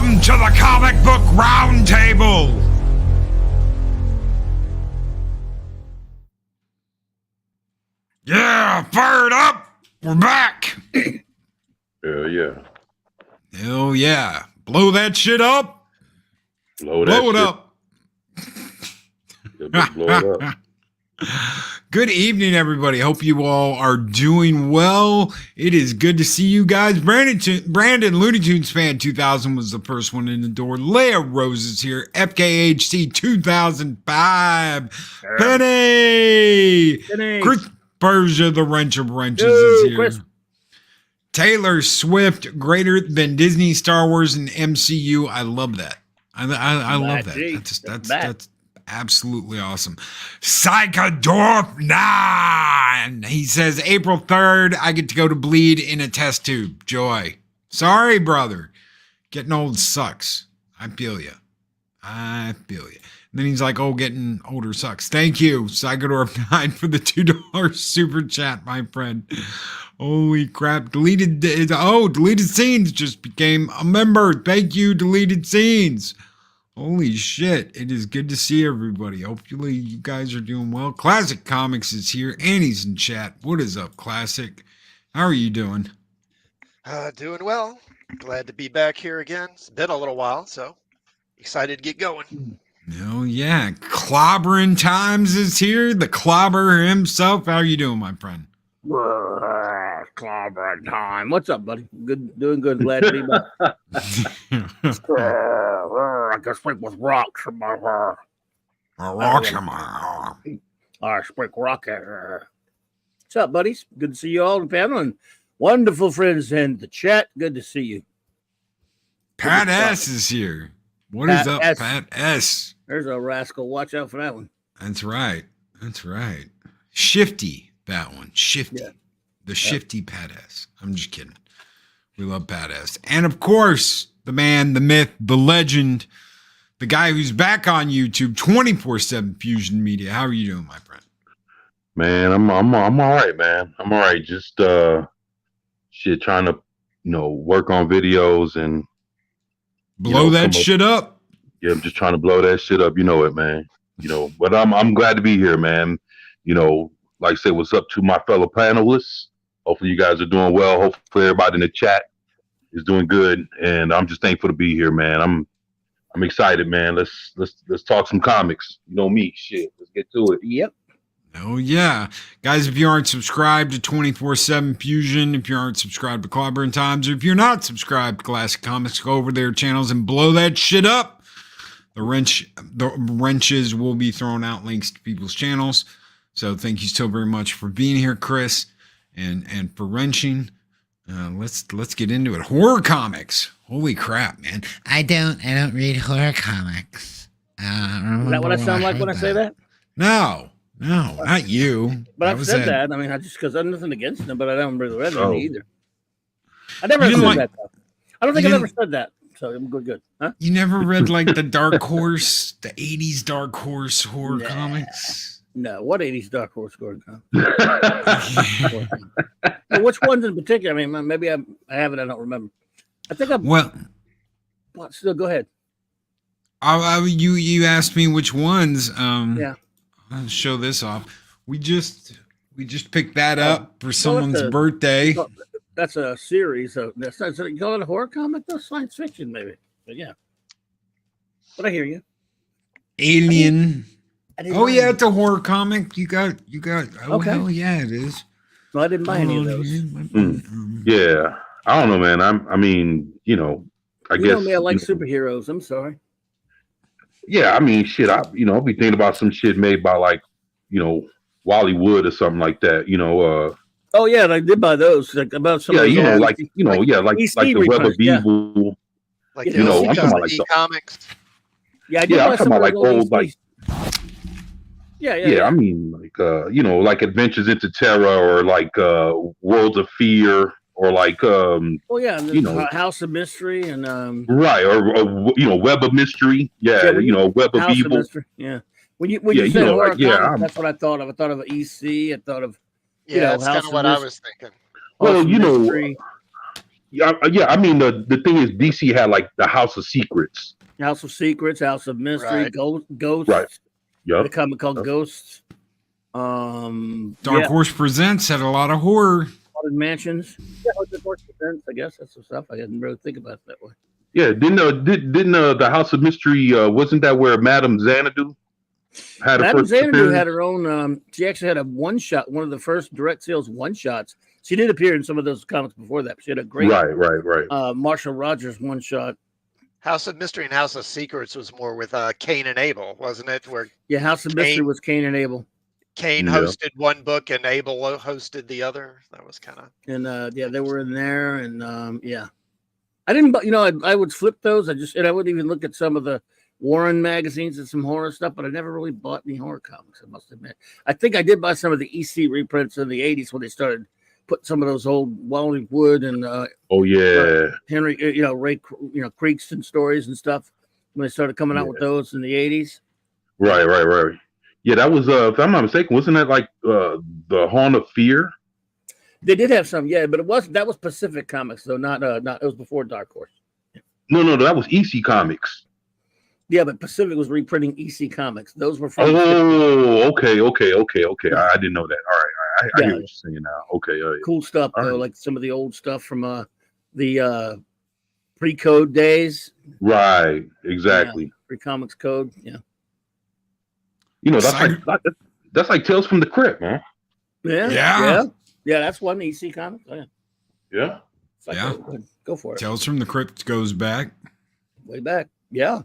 Welcome to the Comic Book Roundtable! Yeah, fired up! We're back! Hell yeah. Hell yeah. Blow that shit up! Blow it up! Yeah, blow it up. Good evening, everybody. Hope you all are doing well. It is good to see you guys. Brandon Looney Tunes fan 2000 was the first one in the door. Leia Rose is here. FKHC 2005. Penny. Chris Persia, the Wrench of Wrenches, is here. Chris. Taylor Swift, greater than Disney, Star Wars, and MCU. I love that. I love that. That's absolutely awesome. Psychodorf 9. He says, April 3rd, I get to go to bleed in a test tube. Joy. Sorry, brother. Getting old sucks. I feel you. And then he's like, oh, getting older sucks. Thank you, Psychodorf 9, for the $2 super chat, my friend. Holy crap. Deleted Scenes just became a member. Thank you, Deleted Scenes. Holy shit. It is good to see everybody. Hopefully you guys are doing well. Classic Comics is here and he's in chat. What is up, Classic? How are you doing? Doing well. Glad to be back here again. It's been a little while, so excited to get going. Oh yeah. Clobbering Times is here. The clobber himself. How are you doing, my friend? Clobbering Time. What's up, buddy? Good, doing good. Glad to be back. I can speak with rocks in my hair. I speak rock. What's up, buddies? Good to see you all in family and wonderful friends in the chat. Good to see you. Pat S is here. What is up, Pat S? There's a rascal. Watch out for that one. That's right. Shifty, that one. Shifty. Yeah. The shifty Pat S. I'm just kidding. We love Pat S. And of course, the man, the myth, the legend, the guy who's back on YouTube 24/7 Fusion Media. How are you doing, my friend? Man, I'm all right, man. I'm all right. Just trying to, work on videos and blow that shit up. Yeah, I'm just trying to blow that shit up. You know it, man. But I'm glad to be here, man. Like I said, what's up to my fellow panelists? Hopefully you guys are doing well. Hopefully everybody in the chat is doing good, and I'm just thankful to be here, man. I'm excited, man. Let's talk some comics. You know me, shit. Let's get to it. Yep. Oh yeah, guys! If you aren't subscribed to 24/7 Fusion, if you aren't subscribed to Clobbering Times, or if you're not subscribed to Classic Comics, go over their channels and blow that shit up. The wrenches will be throwing out links to people's channels. So thank you so very much for being here, Chris, and for wrenching. Let's get into it. Horror comics. Holy crap, man! I don't read horror comics. Is that what I sound like when I say that? No, not you. But I've said that. I mean, because I'm nothing against them, but I don't really read them either. I never said that, though. I don't think I've ever said that. So I'm good. Huh? You never read like the Dark Horse, the 80s Dark Horse horror comics? No, what 80s Dark Horse horror comics? Which ones in particular? I mean, maybe I have it. I don't remember. I think I'm. Well, still go ahead. You asked me which ones. Yeah. I'll show this off. We just picked that up for someone's birthday. That's a series. So you call it a horror comic? That's science fiction, maybe. But yeah. But I hear you. Alien. Oh yeah, it's a horror comic. You got. Oh okay. Hell yeah, it is. Well, I didn't buy any of those. Yeah, I don't know, man. I guess. Know me, I like superheroes. I'm sorry. Yeah, I mean, shit. I'll be thinking about some shit made by like, Wally Wood or something like that. Oh yeah, I did buy those. Like about some. Yeah, like the Web of Evil. Like I'm talking about like comics. Yeah, I did buy I'm talking about like old like. Yeah. I mean, like like Adventures into Terror or like Worlds of Fear or like House of Mystery and right or Web of Mystery. Yeah, Web of House Evil. Of Mystery. Yeah. When you said horror comics, that's what I thought of. I thought of EC. I thought of that's kind of what I was thinking. Well, Yeah. I mean, the thing is, DC had like the House of Secrets. House of Secrets, House of Mystery, Right. Ghosts. Right. Yep. The comic called Yep. Ghosts. Dark Horse Presents had a lot of horror. Haunted Mansions. Yeah, Dark Horse Presents. I guess that's the stuff. I didn't really think about it that way. Yeah. Didn't the House of Mystery? Wasn't that where Madame Xanadu had her Madame first Xanadu appearance? had her own. She actually had a one shot, one of the first direct sales one shots. She did appear in some of those comics before that. But she had a great Right. Marshall Rogers one shot. House of Mystery and House of Secrets was more with Cain and Abel, wasn't it? Where Yeah, House of Mystery was Cain and Abel. Cain hosted one book and Abel hosted the other. That was kind of. And they were in there, and yeah, I didn't. I would flip those. I would even look at some of the Warren magazines and some horror stuff, but I never really bought any horror comics. I must admit. I think I did buy some of the EC reprints in the '80s when they started putting some of those old Wally Wood and Henry, Ray, Creakston stories and stuff when they started coming out with those in the '80s. Right. Yeah, that was if I'm not mistaken, wasn't that like the Haunt of Fear? They did have some, yeah, but that was Pacific Comics though, not it was before Dark Horse. No, that was EC Comics. Yeah, but Pacific was reprinting EC Comics. Those were from. Oh, okay. I didn't know that. All right. I hear what you're saying now. Okay. Cool stuff though, like some of the old stuff from the pre-code days. Right. Exactly. Yeah, pre-comics code. Yeah. That's like Tales from the Crypt, man. Yeah. That's one EC comic. Oh, yeah. Go for it. Tales from the Crypt goes back. Way back. Yeah.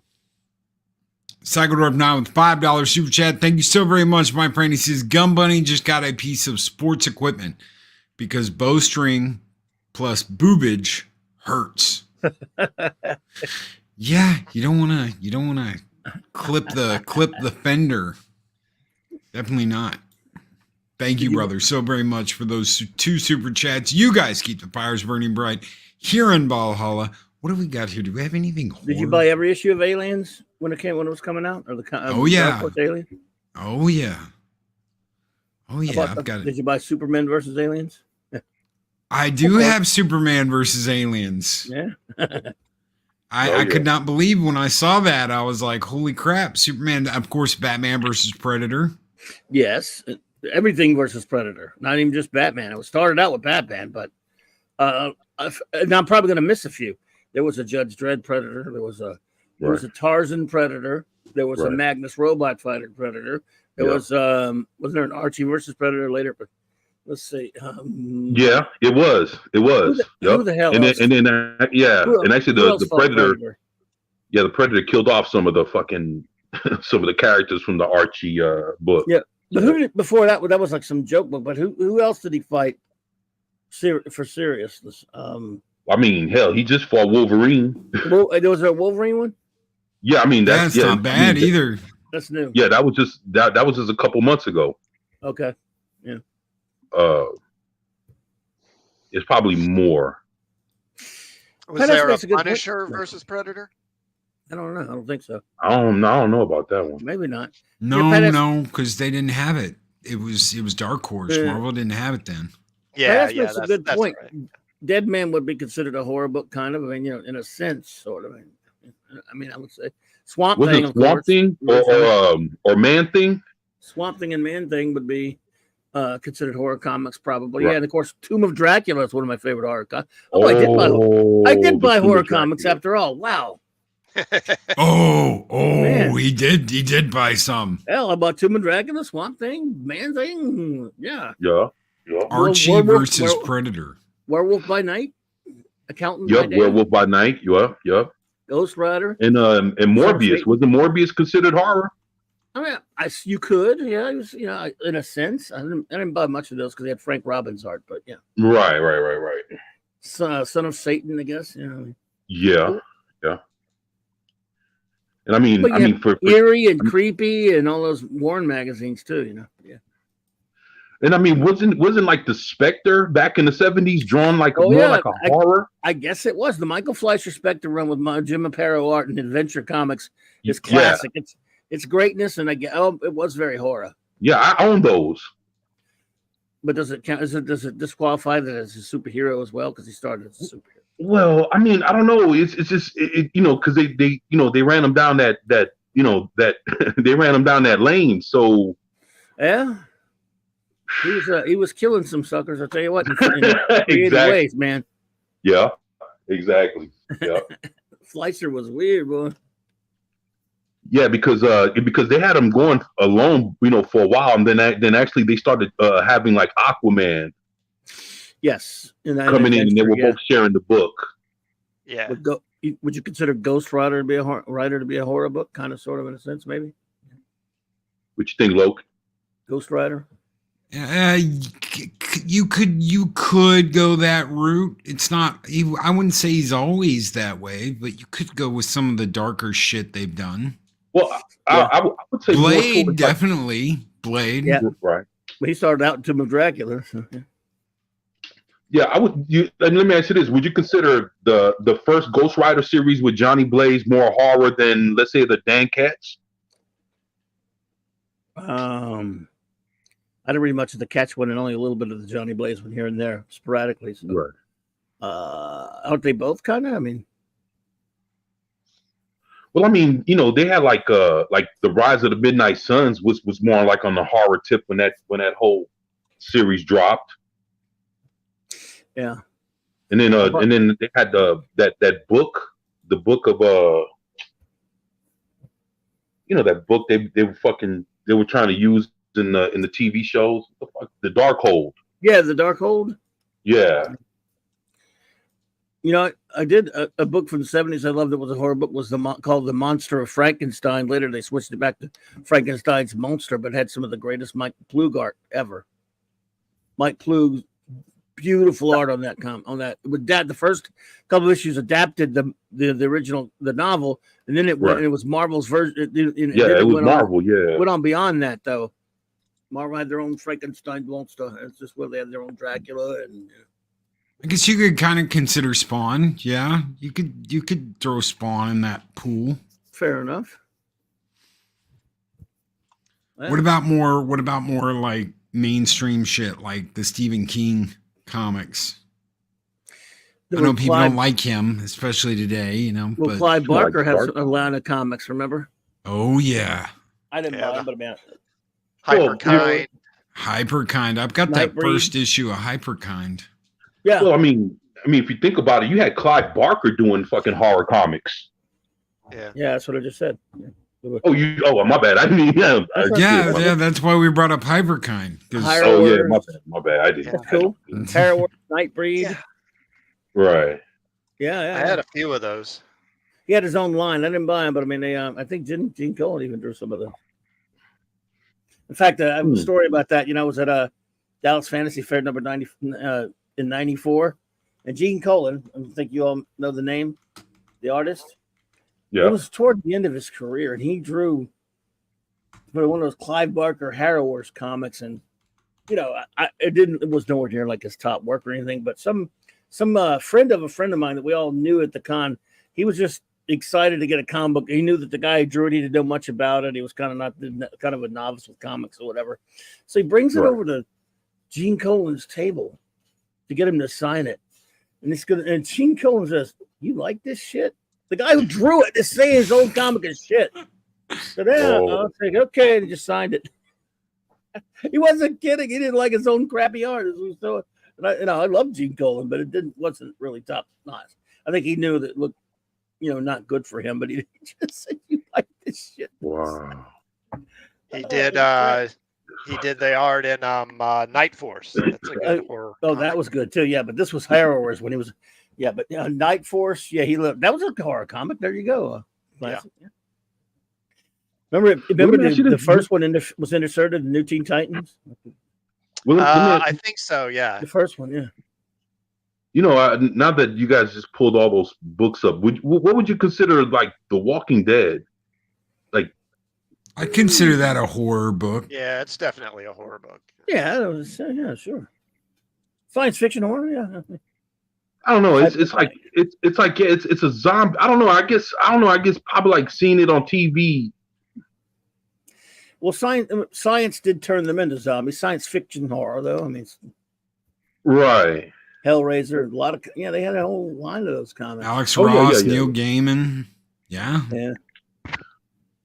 Psychodorp now with $5 super chat. Thank you so very much, my friend. He says Gum Bunny just got a piece of sports equipment because bowstring plus boobage hurts. Yeah, you don't wanna clip the fender. Definitely not. Thank you, brother, so very much for those 2 super chats. You guys keep the fires burning bright here in Valhalla. What do we got here? Do we have anything? Did you buy every issue of Aliens when it was coming out? Or Alien? Oh yeah. I've got it. Did you buy Superman versus Aliens? I do have Superman versus Aliens. Yeah. I could not believe when I saw that. I was like, holy crap. Superman, of course, Batman versus Predator. Yes. Everything versus Predator. Not even just Batman. It was started out with Batman, but and I'm probably going to miss a few. There was a Judge Dredd Predator. There was a Tarzan Predator. There was a Magnus Robot Fighter Predator. There was wasn't there an Archie versus Predator later? But let's see. Yeah, it was. Who the hell? And actually the Predator. Yeah, the Predator killed off some of the characters from the Archie book. Yeah, but who did before that? That was like some joke book. But who else did he fight for seriousness? I mean, hell, he just fought Wolverine. Was there a Wolverine one? Yeah, I mean that's not bad either. That's new. Yeah, that was just a couple months ago. Okay. Yeah. It's probably more. Was there a Punisher versus Predator? I don't know. I don't think so. I don't know about that one. Maybe not. No, because they didn't have it. It was Dark Horse. Marvel didn't have it then. Yeah, that's a good point. Right. Dead Man would be considered a horror book, kind of. I mean, in a sense, sort of. I mean, I would say Swamp Thing. Was it Swamp Thing or Man Thing? Swamp Thing and Man Thing would be considered horror comics, probably. Right. Yeah, and of course, Tomb of Dracula is one of my favorite horror comics. I did buy horror comics after all. Wow. Man. he did buy some. Hell, I bought Tomb of Dracula, Swamp Thing, Man Thing. Yeah. Archie versus Predator. Werewolf by Night. Accountant by Day. Werewolf by Night. Yep. Ghost Rider. And Morbius. Wasn't Morbius considered horror? I mean, you could, yeah. It was, in a sense. I didn't buy much of those because they had Frank Robbins art, but yeah. Right. Son of Satan, I guess. Yeah. And I mean, for eerie and creepy and all those Warren magazines too, Yeah. And I mean, wasn't like the Spectre back in the 70s drawn like like a horror? I guess it was. The Michael Fleischer Spectre run with Jim Aparo art and Adventure Comics is classic. Yeah. It's greatness, and it was very horror. Yeah, I own those. But does it count? Does it disqualify that as a superhero as well? Because he started as a superhero. Well, I mean, I don't know. It's just you know, because they ran him down that you know that they ran him down that lane. So Yeah, he was killing some suckers. I'll tell you what, in creative exactly. ways, man. Yeah. Exactly. Yeah. Fleischer was weird, boy. Yeah, because they had him going alone, you know, for a while, and then actually they started having like Aquaman Yes, in that coming in, and they adventure, were yeah. both sharing the book. Yeah. Would you consider Ghost Rider to be a horror book, kind of, sort of, in a sense, maybe? What you think, Loke? Ghost Rider. You could go that route. It's not. I wouldn't say he's always that way, but you could go with some of the darker shit they've done. Well, Yeah. I would say more Blade, towards, definitely. Blade. Yeah. right. But he started out in Tomb of Dracula. So, yeah. Yeah, I would. And let me ask you this: would you consider the first Ghost Rider series with Johnny Blaze more horror than, let's say, the Dan Cats? I didn't read much of the Catch one and only a little bit of the Johnny Blaze one here and there, sporadically. So, Right. aren't they both kind of? I mean, Well, I mean, you know, they had like the Rise of the Midnight Suns was more like on the horror tip when that whole series dropped. yeah. And then they had that book, the book of you know, that book they were trying to use in the TV shows, the Darkhold. Yeah, the Darkhold. Yeah. You know, I did a book from the 70s I loved. It was a horror book. Was called The Monster of Frankenstein. Later they switched it back to Frankenstein's Monster, but had some of the greatest Mike Plug art ever. Mike Plug, beautiful art on that. With that, the first couple of issues adapted the original novel, and then it went. Right. It was Marvel's version. It was Marvel. Went on beyond that though. Marvel had their own Frankenstein monster. It's just where they had their own Dracula and. I guess you could kind of consider Spawn. Yeah, you could throw Spawn in that pool. Fair enough. Yeah. What about more like mainstream shit, like the Stephen King comics? I know people don't like him, especially today. You know, well, but Clive Barker has a line of comics. Remember? oh yeah, I didn't buy them, but man, Hyperkind. Hyperkind. I've got that Nightbreed. first issue of Hyperkind. yeah. Well, I mean, if you think about it, you had Clive Barker doing fucking horror comics. Yeah. Yeah, that's what I just said. Yeah. Oh, my bad. I mean, Yeah, that's why we brought up Hyperkind. 'Cause- Higher Oh yeah, Words. my bad. I didn't. That's cool. Terror, Nightbreed. Yeah. Right. Yeah. I had a few of those. He had his own line. I didn't buy them, but I mean, they. I think Gene Colan even drew some of them. In fact, I have a story about that. You know, I was at a Dallas Fantasy Fair number 90 in '94, and Gene Colan. I think you all know the name, the artist. Yeah. It was toward the end of his career, and he drew one of those Clive Barker Harrowers comics, and you know, it was nowhere near like his top work or anything, but some friend of a friend of mine that we all knew at the con, he was just excited to get a comic book. He knew that the guy who drew it, he didn't know much about it. He was kind of a novice with comics or whatever. So he brings it over to Gene Colan's table to get him to sign it. And Gene Colan says, "You like this shit?" The guy who drew it is saying his old comic is shit. So then I was like, okay, and he just signed it. He wasn't kidding. He didn't like his own crappy art. So, I love Gene Colan, but it wasn't really top notch. I think he knew that it looked, not good for him, but he just said, "You like this shit." Wow. He did the art in Night Force. That's a good horror. Oh, comic. that was good too. Yeah, but this was Harrowers when he was. Yeah, but Night Force. Yeah, that was a horror comic. There you go. Classic. Yeah. Remember the first one was inserted in New Teen Titans? I think so. Yeah. The first one, yeah. Now that you guys just pulled all those books up, what would you consider like The Walking Dead? Like, I consider that a horror book. Yeah, it's definitely a horror book. Yeah, sure. Science fiction horror, yeah. I don't know. It's a zombie. I don't know. I guess probably like seeing it on TV. Well, science did turn them into zombies. Science fiction horror, though. I mean, Right. Hellraiser, a lot of they had a whole line of those comics. Alex Oh, yeah, Ross, yeah, yeah. Neil Gaiman. Yeah. Yeah.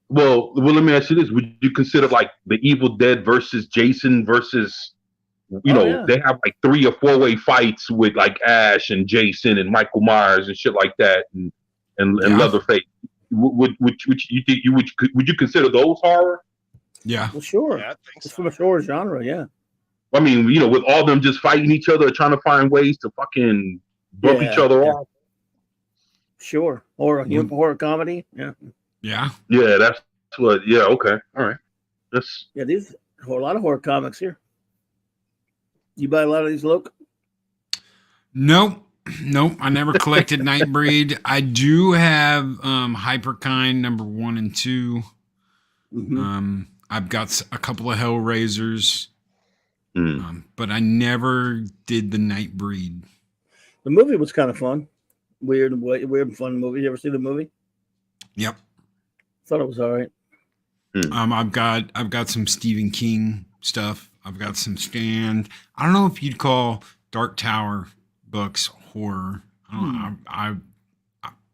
Well, let me ask you this: would you consider like the Evil Dead versus Jason versus, Yeah. they have like 3 or 4-way fights with like Ash and Jason and Michael Myers and shit like that, and Yeah. Leatherface. Would you think would you consider those horror? Yeah. Well, sure. Yeah, I think It's so. from a horror genre. Yeah. I mean, with all them just fighting each other, trying to find ways to fucking bump each other off. Sure. Horror comedy. Yeah. Yeah. Yeah, that's what. Yeah, okay, all right. That's Yeah. These a lot of horror comics here. You buy a lot of these, Luke? Nope. I never collected Nightbreed. I do have Hyperkind number 1 and 2. Mm-hmm. I've got a couple of Hellraisers, mm. but I never did the Nightbreed. The movie was kind of fun. Weird and fun movie. You ever see the movie? Yep. Thought it was all right. I've got some Stephen King stuff. I've got some Stand. I don't know if you'd call Dark Tower books horror. I don't know.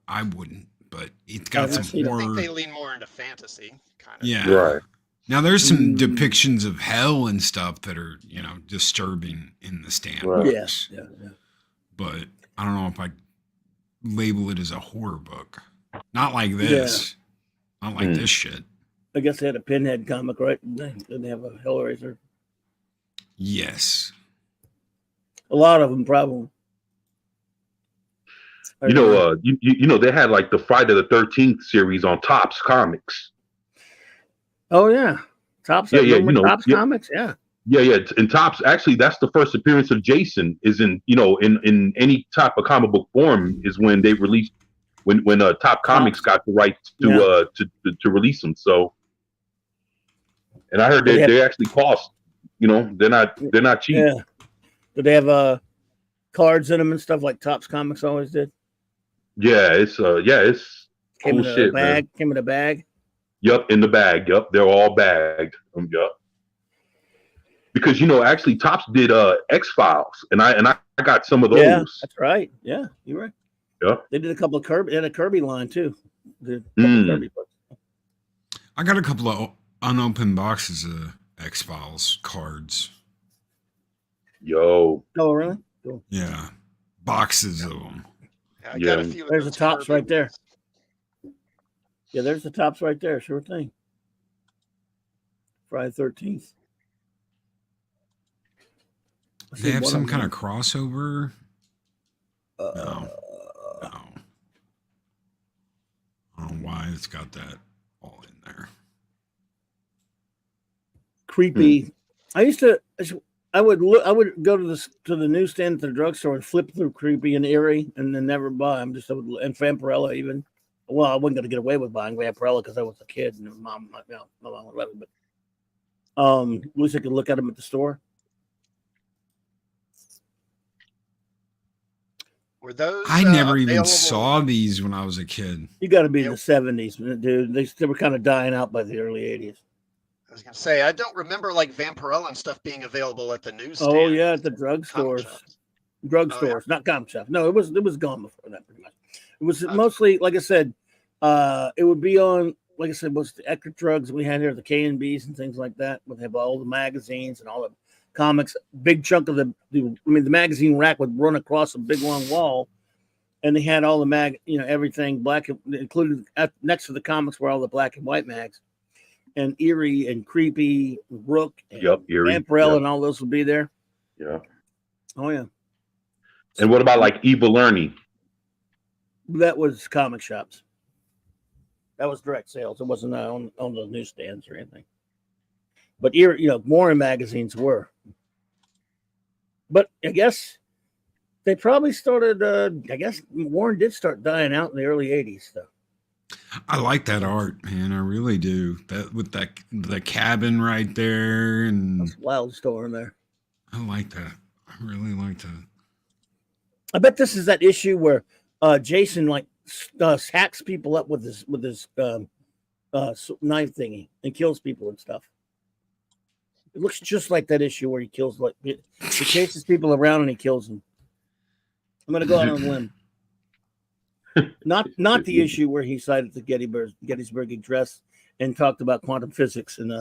I wouldn't, but it's got some I horror. think they lean more into fantasy, kind of. Yeah. Right. Now there's some depictions of hell and stuff that are, disturbing in the Stand Right. books. Yeah. But I don't know if I'd label it as a horror book. Not like this. Not like this shit. I guess they had a Pinhead comic, right? Didn't they have a Hellraiser? Yes. A lot of them, probably. They had like the Friday the 13th series on Topps Comics. Oh yeah, Topps. Yeah, Topps Comics. Yeah. Yeah. And Topps, actually, that's the first appearance of Jason. Is in any type of comic book form is when they released when Top Comics got the right to release them. So, and I heard they actually cost. They're not cheap. Yeah. Did they have cards in them and stuff like Topps Comics always did? Yeah, it's Came cool in a shit, bag. man. Came in a bag. Yep, in the bag. Yep, they're all bagged. Yep. Because actually Topps did X-Files, and I got some of those. Yeah, that's right. Yeah, you're right. Yeah. They did a couple of Kirby and a Kirby line too. Kirby books. I got a couple of unopened boxes of X-Files cards. Yo. Oh, really? Cool. Yeah. Boxes of them. Yeah, I got a few. There's the those Topps Kirby right there. ones. Yeah, there's the Topps right there. Sure thing. Friday 13th. They have some kind of crossover. No. I don't know why it's got that all in there. Creepy. I would go to the newsstand at the drugstore and flip through Creepy and Eerie and then never buy them. And Vampirella even. Well, I wasn't going to get away with buying Vampirella because I was a kid and my mom would let me. But at least I could look at them at the store. Were those? I never even available? saw these when I was a kid. You got to be in the 70s, dude. They were kind of dying out by the early 80s. I was gonna say I don't remember like Vampirella and stuff being available at the newsstand. Oh yeah, at the Comic drugstores. shops. Not comic shops. No, it was gone before that pretty much. It was mostly, like I said, it would be on, like I said, most of the extra drugs we had here, the K&Bs and things like that. Would have all the magazines and all the comics. Big chunk of the magazine rack would run across a big long wall, and they had all the everything black, including next to the comics were all the black and white mags, and Eerie and Creepy, Rook, and Eerie, Vampirella, and all those would be there. Yeah. Oh yeah. And what about like Evil Ernie? That was comic shops. That was direct sales. It wasn't on the newsstands or anything. But Warren magazines were. But I guess they probably started. I guess Warren did start dying out in the early '80s, though. I like that art, man. I really do. That with the cabin right there, and That's a wild store in there. I like that. I really like that. I bet this is that issue where Jason hacks people up with his knife thingy and kills people and stuff. It looks just like that issue where he kills he chases people around and he kills them. I'm going to go out on a limb. Not the issue where he cited the Gettysburg Address and talked about quantum physics and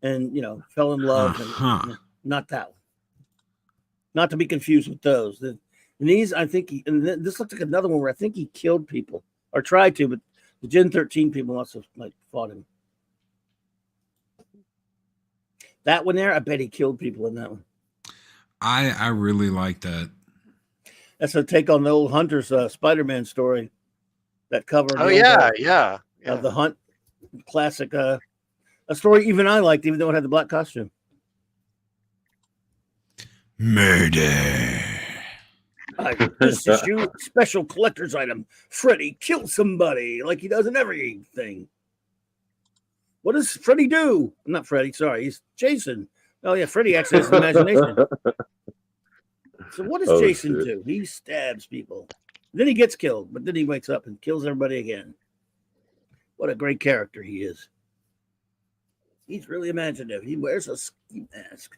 fell in love. And, not that one. Not to be confused with those. And these, I think, this looks like another one where I think he killed people or tried to, but the Gen 13 people must have fought him. That one there, I bet he killed people in that one. I really like that. That's a take on the old Hunter's Spider-Man story that covered. Oh yeah. The Hunt classic. A story even I liked, even though it had the black costume. Murder. This issue, special collector's item. Freddy killed somebody like he does in everything. What does Freddy do? Not Freddy, sorry. He's Jason. Oh, yeah, Freddy actually has an imagination. So what does Jason do? He stabs people. Then he gets killed, but then he wakes up and kills everybody again. What a great character he is. He's really imaginative. He wears a ski mask.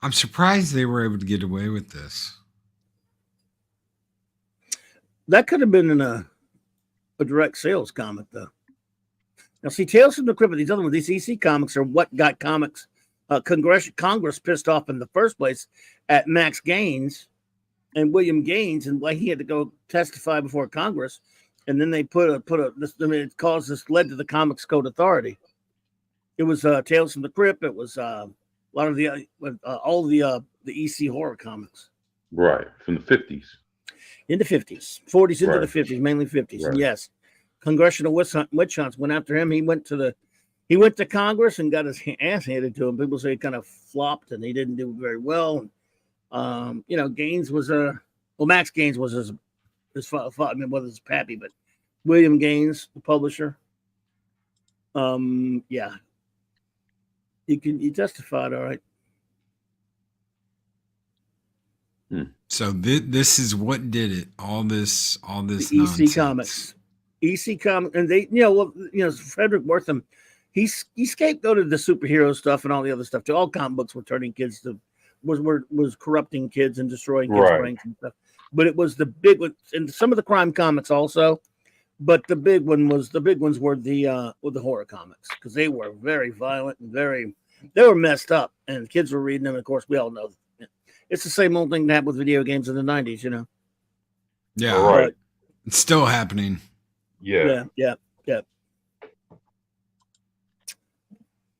I'm surprised they were able to get away with this. That could have been in a direct sales comic, though. Now, see, Tales from the Crypt, these other ones, these EC comics are what got comics, Congress pissed off in the first place at Max Gaines and William Gaines and why he had to go testify before Congress. And then they led to the Comics Code Authority. It was Tales from the Crypt. It was a lot of all the EC horror comics. Right, from the 50s. In the 50s, 40s into Right. the 50s, mainly 50s. Right. And yes, congressional witch hunts went after him. He went to Congress and got his ass handed to him. People say he kind of flopped and he didn't do very well. Gaines was Max Gaines was his father, I mean, was his pappy, but William Gaines, the publisher. He testified, all right. So this is what did it. All this The nonsense. EC Comics. EC Comics, and they, Frederick Wortham, he scapegoated the superhero stuff and all the other stuff too. All comic books were turning kids to was corrupting kids and destroying kids' brains and stuff. But it was the big one, and some of the crime comics also. But the big ones were the horror comics because they were very violent and they were messed up, and kids were reading them. And of course, we all know it's the same old thing that happened with video games in the 90s, Yeah, Right. it's still happening. Yeah.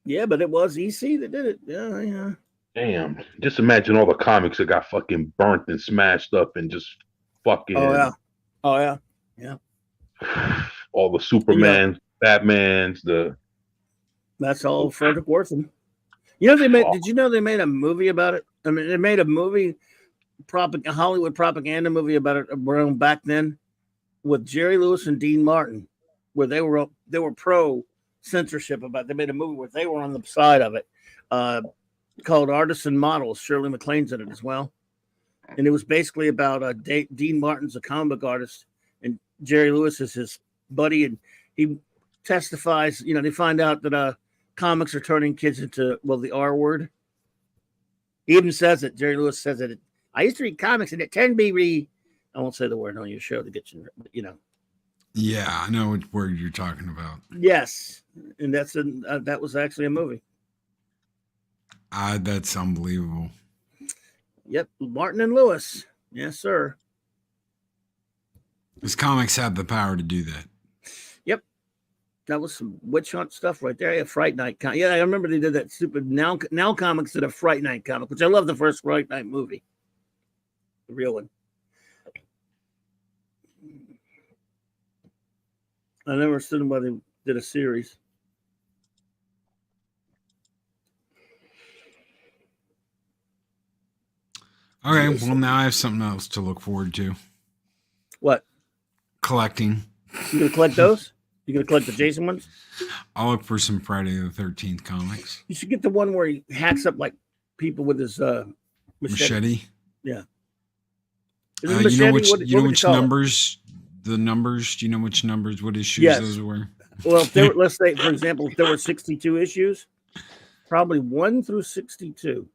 Yeah, but it was EC that did it. Yeah. Damn. Just imagine all the comics that got fucking burnt and smashed up and just fucking. Oh yeah. All the Supermans, Batmans, That's all Frederick Wortham. Did you know they made a movie about it? I mean, they made a movie, a Hollywood propaganda movie about it around back then with Jerry Lewis and Dean Martin, where they were pro censorship about it. They made a movie where they were on the side of it, called Artists and Models. Shirley MacLaine's in it as well. And it was basically about Dean Martin's a comic book artist and Jerry Lewis is his buddy. And he testifies, they find out that comics are turning kids into, the R word. He even says it. Jerry Lewis says it. I used to read comics and it tend to be I won't say the word on your show to get you, Yeah, I know what word you're talking about. Yes. And that was actually a movie. That's unbelievable. Yep. Martin and Lewis. Yes, sir. Because comics have the power to do that. Yep. That was some witch hunt stuff right there. Yeah, Fright Night. Yeah, I remember they did that stupid Now Comics did a Fright Night comic, which I love the first Fright Night movie. The real one. I never understood why they did a series. Okay, well, now I have something else to look forward to. What? Collecting. You gonna collect those? You gonna collect the Jason ones? I'll look for some Friday the 13th comics. You should get the one where he hacks up like people with his Machete. Yeah. You know which numbers? The numbers. Do you know which numbers? What issues Yes. those were? Well, if there, let's say, for example, if there were 62 issues, probably 1 through 62.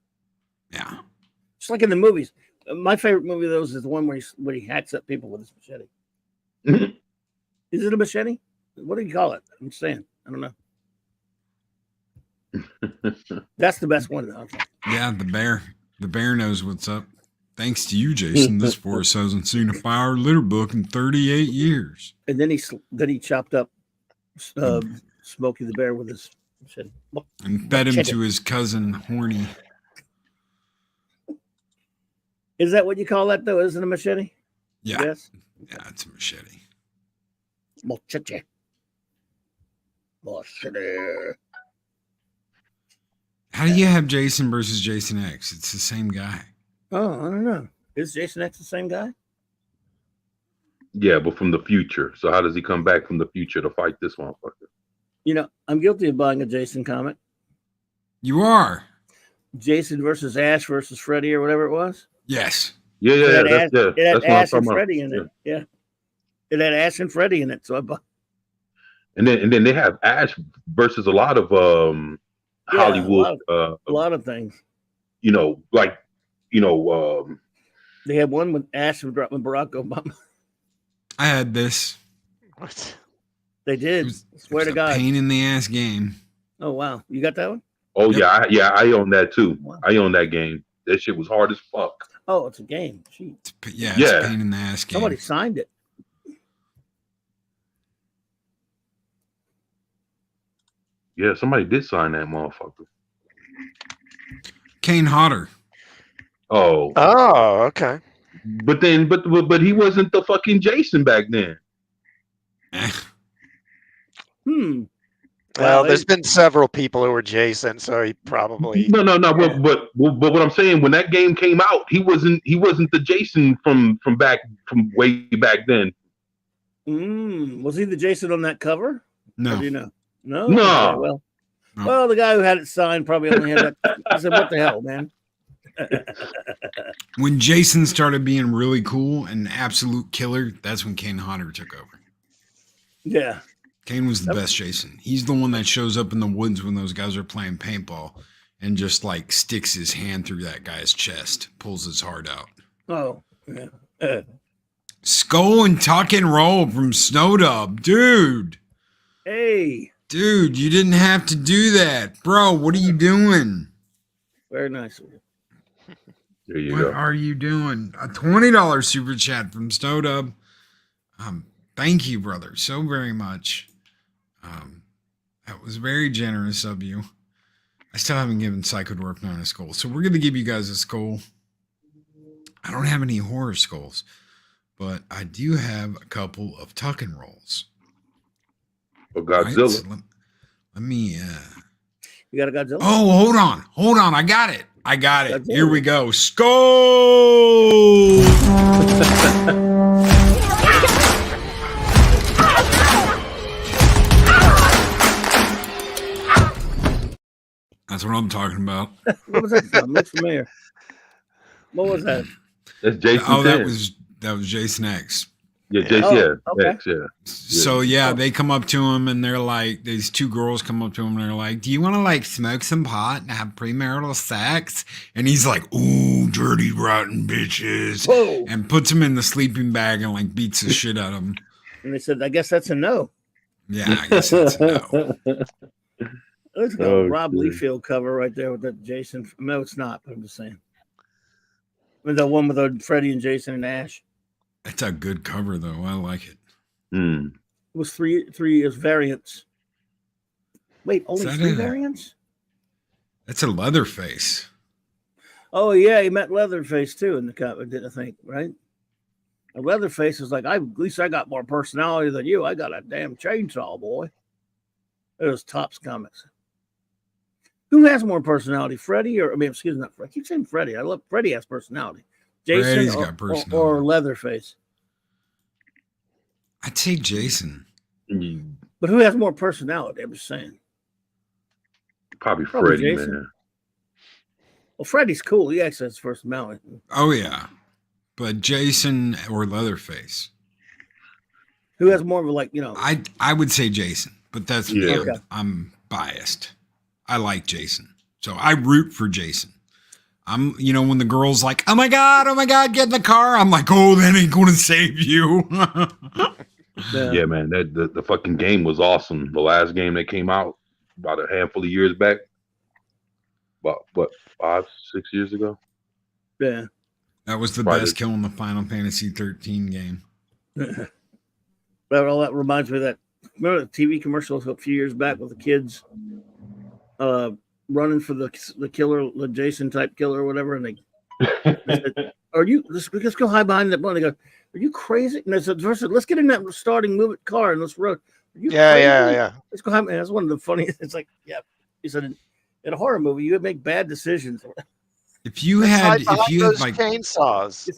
Yeah. Just like in the movies. My favorite movie of those is the one where he hacks up people with his machete. Mhm. Is it a machete? What do you call it? I'm saying. I don't know. That's the best one. Okay. Yeah, the bear. The bear knows what's up. Thanks to you, Jason, this forest hasn't seen a fire litter book in 38 years. And then he chopped up Smokey the Bear with his machete. And fed him to his cousin, Horny. Is that what you call that, though? Isn't it a machete? Yeah. Yes. Yeah, it's a machete. Machete. Machete. How do you have Jason versus Jason X? It's the same guy. Oh, I don't know. Is Jason X the same guy? Yeah, but from the future. So how does he come back from the future to fight this motherfucker? You know, I'm guilty of buying a Jason comic. You are? Jason versus Ash versus Freddy or whatever it was. Yes. Yeah, It had that's Ash what I'm and talking about. Freddy in it. Yeah. It had Ash and Freddy in it. So I bought. And then they have Ash versus a lot of Hollywood a lot of things. They had one with Ash and Barack Obama. I had this. What? They did. Swear to God. Pain in the ass game. Oh wow. You got that one? Oh Yep. I own that too. Wow. I own that game. That shit was hard as fuck. Oh, it's a game. Gee. It's Yeah. a pain in the ass game. Somebody signed it. Yeah, somebody did sign that motherfucker. Kane Hodder. Oh, Oh, okay. but he wasn't the fucking Jason back then. Eh. Well, Well, there's been several people who were Jason, so he probably. No. But what I'm saying, when that game came out, he wasn't the Jason from way back then. Was he the Jason on that cover? Or No. do you know? No. No. Okay, No. well, the guy who had it signed probably only had that. I said, "What the hell, man?" When Jason started being really cool and absolute killer, that's when Kane Hodder took over. Yeah. Kane was the Yep. best Jason. He's the one that shows up in the woods when those guys are playing paintball and just like sticks his hand through that guy's chest, pulls his heart out. Oh. Yeah. Skull and tuck and roll from Snowdub. Dude, Hey, you didn't have to do that. Bro, what are you doing? very nice of you. There you What go. are you doing? A $20 super chat from Snowdub. Thank you, brother, so very much. That was very generous of you. I still haven't given Psycho Dwarf 9 a skull, so we're going to give you guys a skull. I don't have any horror skulls, but I do have a couple of tuck and rolls. For Right, Godzilla. so let me. You got a Godzilla? Oh, hold on. I got it. Godzilla. Here we go. Skull. That's what I'm talking about. What was that from? Looks familiar. What was that? That's Jason. Oh, that 10. was Jason X. Yeah, Jason. Oh, Yeah, okay. X, yeah. So yeah, they come up to him and they're like, these two girls come up to him and they're like, "Do you want to like smoke some pot and have premarital sex?" And he's like, "Ooh, dirty rotten bitches," Whoa. and puts him in the sleeping bag and like beats the shit out of him. And they said, I guess that's a no. Yeah, I guess that's a no. Looks like Oh, a Rob shit. Liefeld cover right there with that Jason. No, it's not, but I'm just saying. With the one with the Freddy and Jason and Ash. That's a good cover though. I like it. Hmm. It was three as variants. Wait, only that three it? variants? That's a Leatherface. Oh yeah, he met Leatherface too in the cover, didn't I think, right? And Leatherface is like, at least I got more personality than you. I got a damn chainsaw, boy. It was Topps Comics. Who has more personality, Freddy excuse me, not Freddy. I keep saying Freddy. I love Freddy has personality. Jason Freddy's or, got personality. or Leatherface. I'd say Jason. But who has more personality? I'm just saying. Probably Probably Freddy, Jason. man. Well, Freddy's cool. He actually has personality. Oh yeah, but Jason or Leatherface. Who has more of a I would say Jason, but that's Yeah. me. I'm biased. I like Jason, so I root for Jason. When the girl's like, oh my God, get in the car. I'm like, oh, that ain't going to save you. Yeah, man, the fucking game was awesome. The last game that came out about a handful of years back, about what 5, 6 years ago. Yeah. That was the best kill in the Final Fantasy 13 game. But all that reminds me of that. Remember the TV commercials a few years back with the kids running for the killer, the Jason type killer or whatever, and they said, "Are you? Let's go hide behind that one." They go, "Are you crazy?" And they said, "Let's get in that starting move it car and let's run." Are you crazy? Yeah. Let's go hide. And that's one of the funniest. It's like, yeah, he said, in a horror movie, you would make bad decisions. If you had like chainsaws,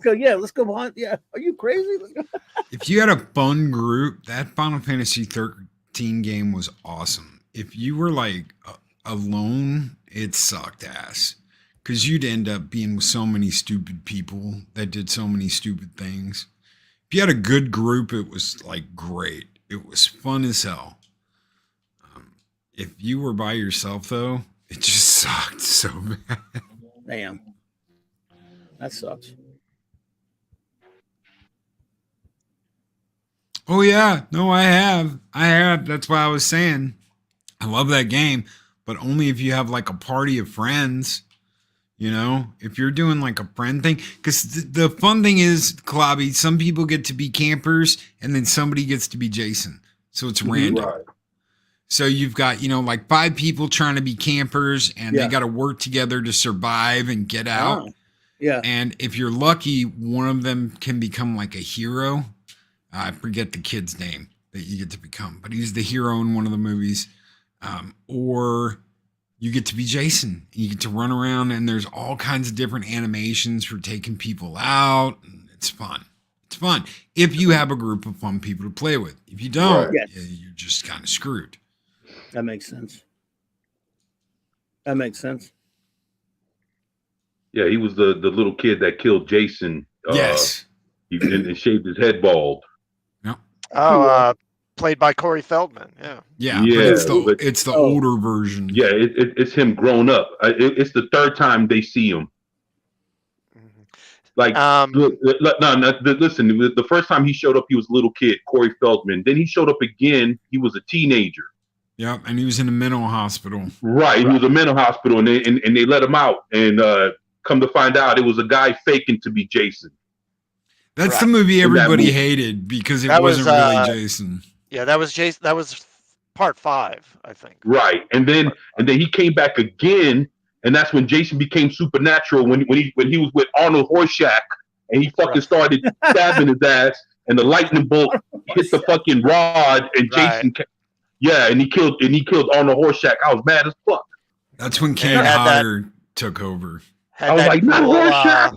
let's go behind. Yeah, are you crazy? Let's go. If you had a fun group, that Final Fantasy 13 game was awesome. If you were like alone, it sucked ass because you'd end up being with so many stupid people that did so many stupid things. If you had a good group, it was like great. It was fun as hell. If you were by yourself, though, it just sucked so bad. Damn. That sucks. Oh, yeah. No, I have. That's why I was saying I love that game, but only if you have like a party of friends. If you're doing like a friend thing, because the fun thing is, Klobby, some people get to be campers and then somebody gets to be Jason. So it's random. Right. So you've got, like 5 people trying to be campers and they got to work together to survive and get out. Oh, yeah. And if you're lucky, one of them can become like a hero. I forget the kid's name that you get to become, but he's the hero in one of the movies. Or you get to be Jason. You get to run around and there's all kinds of different animations for taking people out. It's fun. It's fun if you have a group of fun people to play with. If you don't, Yes. you're just kind of screwed. That makes sense. Yeah, he was the little kid that killed Jason. Yes. And shaved his head bald. Oh, played by Corey Feldman. Yeah. Yeah. But it's the older version. Yeah, it's him grown up. It's the third time they see him. Like, listen, the first time he showed up, he was a little kid, Corey Feldman. Then he showed up again. He was a teenager. Yep, and he was in a mental hospital. Right, he was a mental hospital, and they let him out. And come to find out, it was a guy faking to be Jason. That's the movie everybody hated because it wasn't really Jason. Yeah, that was Jason. That was part 5, I think. Right, and then he came back again, and that's when Jason became supernatural. When he was with Arnold Horshack, and he fucking started stabbing his ass, and the lightning bolt hit the fucking rod, and Jason. Yeah, and he killed Arnold Horshack. I was mad as fuck. That's when Kane Hodder took over. I was like, not Horshack.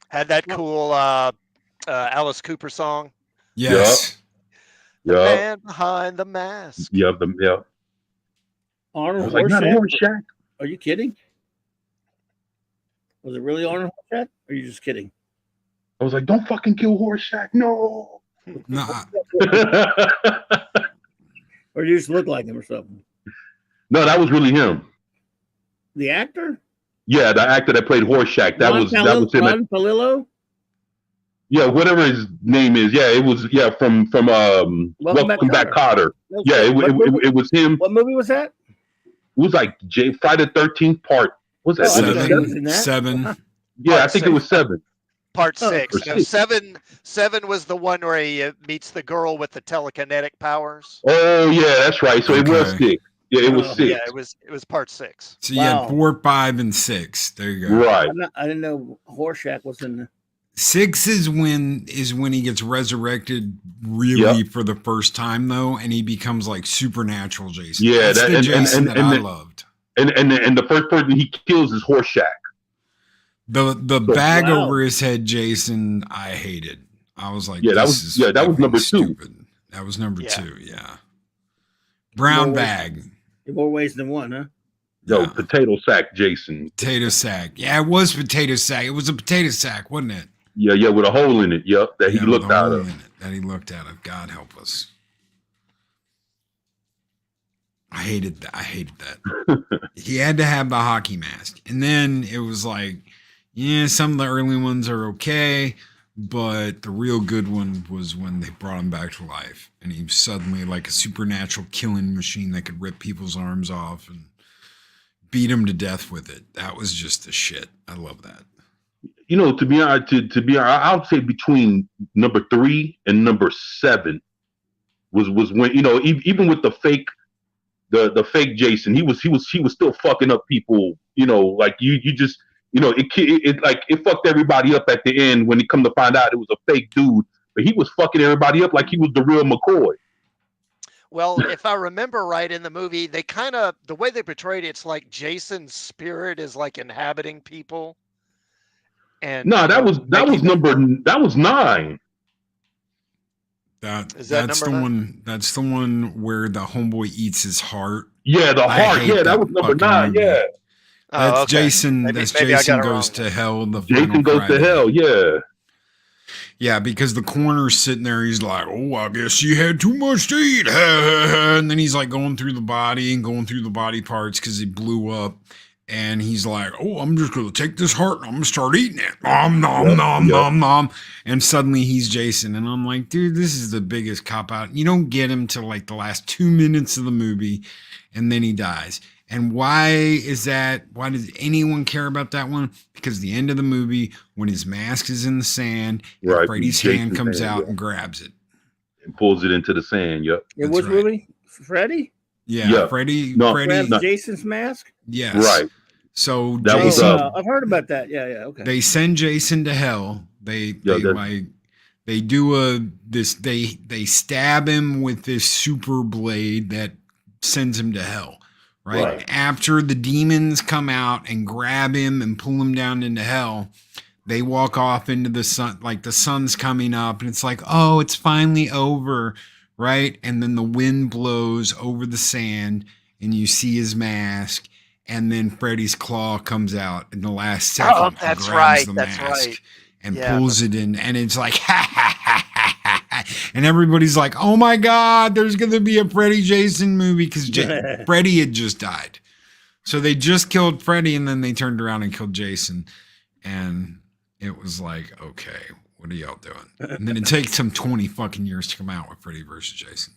Had that cool Alice Cooper song. Yes. The man behind the mask. Yeah. Arnold I was like, not Horshack. Are you kidding? Was it really Arnold Horshack? Or are you just kidding? I was like, don't fucking kill Horshack. No. Nah. Or you just look like him or something? No, that was really him. The actor? Yeah, the actor that played Horshack. That was him. Ron Palillo? Yeah, whatever his name is. Yeah, it was from Welcome Back, Kotter. Yeah, it was him. What movie was that? It was like Friday the 13th part. What was that? 7. Yeah, I think it was 7. Part 6. No, 7 was the one where he meets the girl with the telekinetic powers. Oh yeah, that's right. So it was 6. Yeah, it was 6. Yeah, it was part 6. So you had 4, 5, and 6. There you go. Right. I didn't know Horshack was in the 6 is when he gets resurrected really for the first time though, and he becomes like supernatural Jason. Yeah, that's the Jason that I loved. And the first person he kills is Horshack. The bag over his head Jason I hated. I was like, that was number stupid. 2. That was number 2, yeah. Brown bag. In more ways than one, huh? Yo, potato sack Jason. Potato sack. Yeah, it was potato sack. It was a potato sack, wasn't it? Yeah, with a hole in it. Yep, that he looked out of. That he looked out of. God help us. I hated that. He had to have the hockey mask. And then it was like, yeah, some of the early ones are okay, but the real good one was when they brought him back to life. And he was suddenly like a supernatural killing machine that could rip people's arms off and beat them to death with it. That was just the shit. I love that. You know, to be honest, I would say between number 3 and number 7 was when, you know, even with the fake Jason, he was still fucking up people. You know, like you just, you know, it fucked everybody up at the end when it come to find out it was a fake dude, but he was fucking everybody up like he was the real McCoy. Well, if I remember right in the movie, they kind of, the way they portrayed it, it's like Jason's spirit is like inhabiting people. And No, that was 9. Is that that's number the 9? one. That's the one where the homeboy eats his heart. Yeah, the I heart. hate Yeah, that was number fucking 9. movie. Yeah, That's Oh, okay. Jason. Maybe- that's maybe I Jason got it goes wrong to then. hell. The Jason final goes Friday. to hell. Yeah, Yeah, because the coroner's sitting there. He's like, "Oh, I guess you had too much to eat," and then he's like going through the body and going through the body parts because he blew up. And he's like, "Oh, I'm just gonna take this heart and I'm gonna start eating it. Nom nom Yep, nom yep. nom nom." And suddenly he's Jason, and I'm like, "Dude, this is the biggest cop out. You don't get him till like the last 2 minutes of the movie, and then he dies." And why is that? Why does anyone care about that one? Because the end of the movie, when his mask is in the sand, and Right, Freddy's Jason's hand comes hand, out yeah. and grabs it. and pulls it into the sand. Yep. It That's was right. really Freddy Yeah, Yeah. Freddy. No, grabs No. Jason's mask. Yes. Right. So That was, Jason, I've heard about that. Yeah, okay. they send Jason to hell. They that's- they stab him with this super blade that sends him to hell. Right? Right. After the demons come out and grab him and pull him down into hell, they walk off into the sun, like the sun's coming up, and it's like, oh, it's finally over, right? And then the wind blows over the sand, and you see his mask, and then Freddy's claw comes out in the last second. Oh, and that's grabs right. the That's mask right. And Yeah, pulls it in, and it's like, ha ha ha ha ha. And everybody's like, oh my God, there's going to be a Freddy Jason movie because Freddy had just died. So they just killed Freddy, and then they turned around and killed Jason. And it was like, okay, what are y'all doing? And then it takes them 20 fucking years to come out with Freddy versus Jason.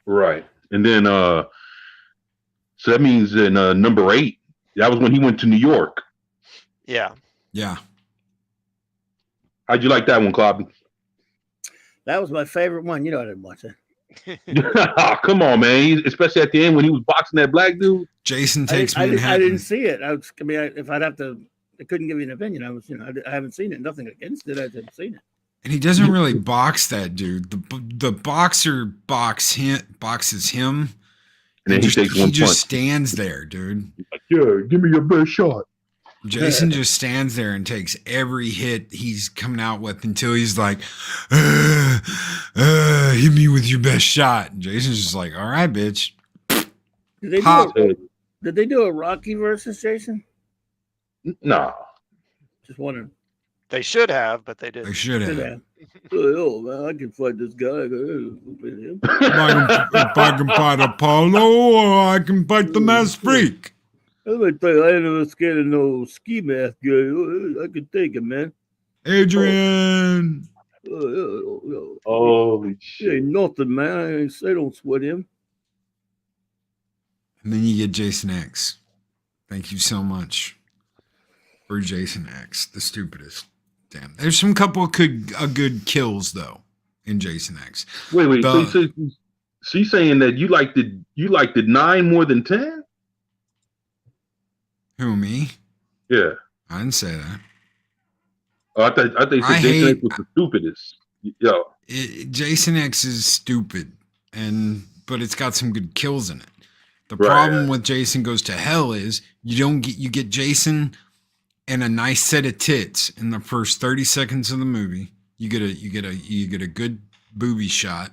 Right. And then, so that means in number 8, that was when he went to New York. Yeah. Yeah. How'd you like that one, Clobby? That was my favorite one. You know, I didn't watch it. Oh, come on, man. Especially at the end when he was boxing that black dude. Jason I takes didn't Manhattan. see it. If I'd have to, I couldn't give you an opinion. I haven't seen it. Nothing against it. I haven't seen it. And he doesn't really box that dude. The boxer boxes him. And then he takes he one just punch. stands there, dude. Yeah, give me your best shot. Jason just stands there and takes every hit he's coming out with until he's like, hit me with your best shot. And Jason's just like, all right, bitch. Did they do a Rocky versus Jason? Nah. Just wondering. They should have, but they didn't. They should have. Yeah. Oh man, I can fight this guy. If I can fight Apollo, or I can fight the masked freak. Let me tell you, I ain't never scared of no ski mask guy. I can take him, man. Adrian. Holy He shit. ain't nothing, man. I don't sweat him. And then you get Jason X. Thank you so much for Jason X, the stupidest. Damn. There's some couple of good kills though in Jason X. Wait. The- So you saying that you liked the 9 more than 10? Who, me? Yeah. I didn't say that. Oh, I thought you said I Jason hate- X was the stupidest. Yo. Jason X is stupid, but it's got some good kills in it. The Right. problem with Jason Goes to Hell is you get Jason and a nice set of tits in the first 30 seconds of the movie. You get a good booby shot